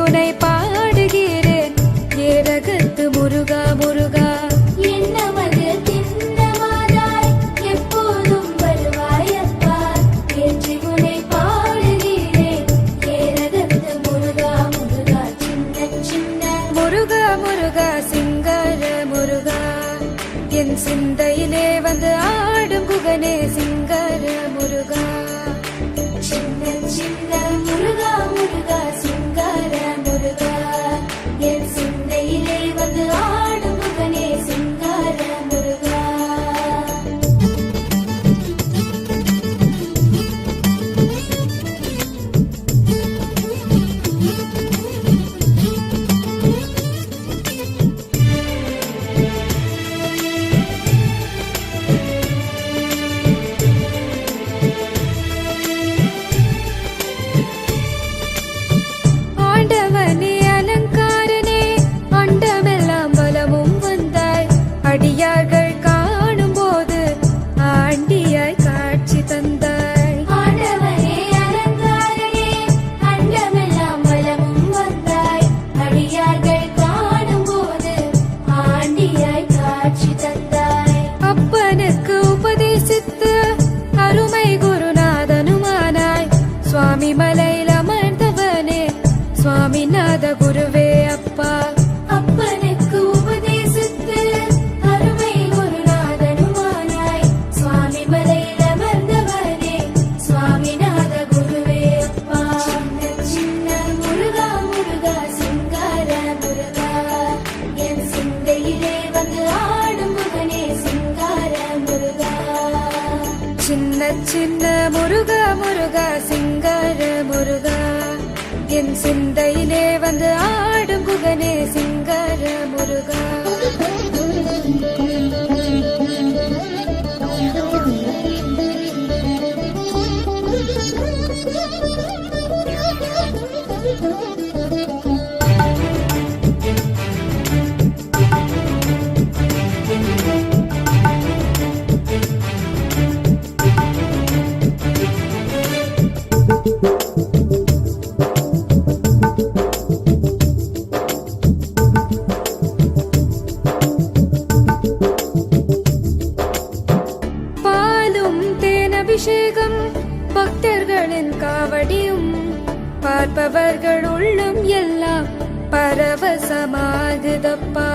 உனை பாடுகிறேன் ஏரகத்து முருகா முருகா. என்னமது திண்ணமாதாய் எப்போதும் வருவாயப்பா என்று உனை பாடுகிறேன் ஏரகத்து முருகா முருகா. சின்ன சின்ன முருகா முருகா சிங்கார முருகா என் சிந்தையிலே வந்து ஆடும் குகனே சிங்கார முருகா. சின்ன சின்ன முருகா முருகா சிங்கார முருகா என் சிந்தையிலே வந்து ஆடும் முகனே சிங்கார முருகா. ஆண்டவனே அலங்காரனே அண்டமெல்லாம் பலமும் வந்தாய் அடியார்கள் காணும் போது ஆண்டியாய் காட்சி தந்தாய். ஆண்டவனே அலங்காரனே அண்டமெல்லாம் வலமும் வந்தாய் அடியார்கள் காணும் போது ஆண்டியாய் காட்சி தந்தாய். அப்பனுக்கு உபதேசித்து அருமை குருநாதனுமானாய் சுவாமி மலையில் அமர்ந்தவனே சுவாமிநாத குருவே அப்பா. அப்பனுக்கு உபதேசித்து அருமை குருநாதனுமானாய் சுவாமி மலையில் அமர்ந்தவனே சுவாமிநாத குருவே அப்பா. சின்ன சின்ன முருகா முருகா சிங்கார முருகா என் சிந்தையிலே வந்து ஆடும் முகனே சிங்கார முருகா. சின்ன சின்ன முருகா முருகா சிங்கார முருகா என் சிந்தையிலே வந்து ஆடும் குகனே சிங்கார முருகா. பாலும் தேனபிஷேகம் பக்தர்களின் காவடியும் பார்ப்பவர்கள் உள்ளம் எல்லாம் பரவசமாகுதப்பா.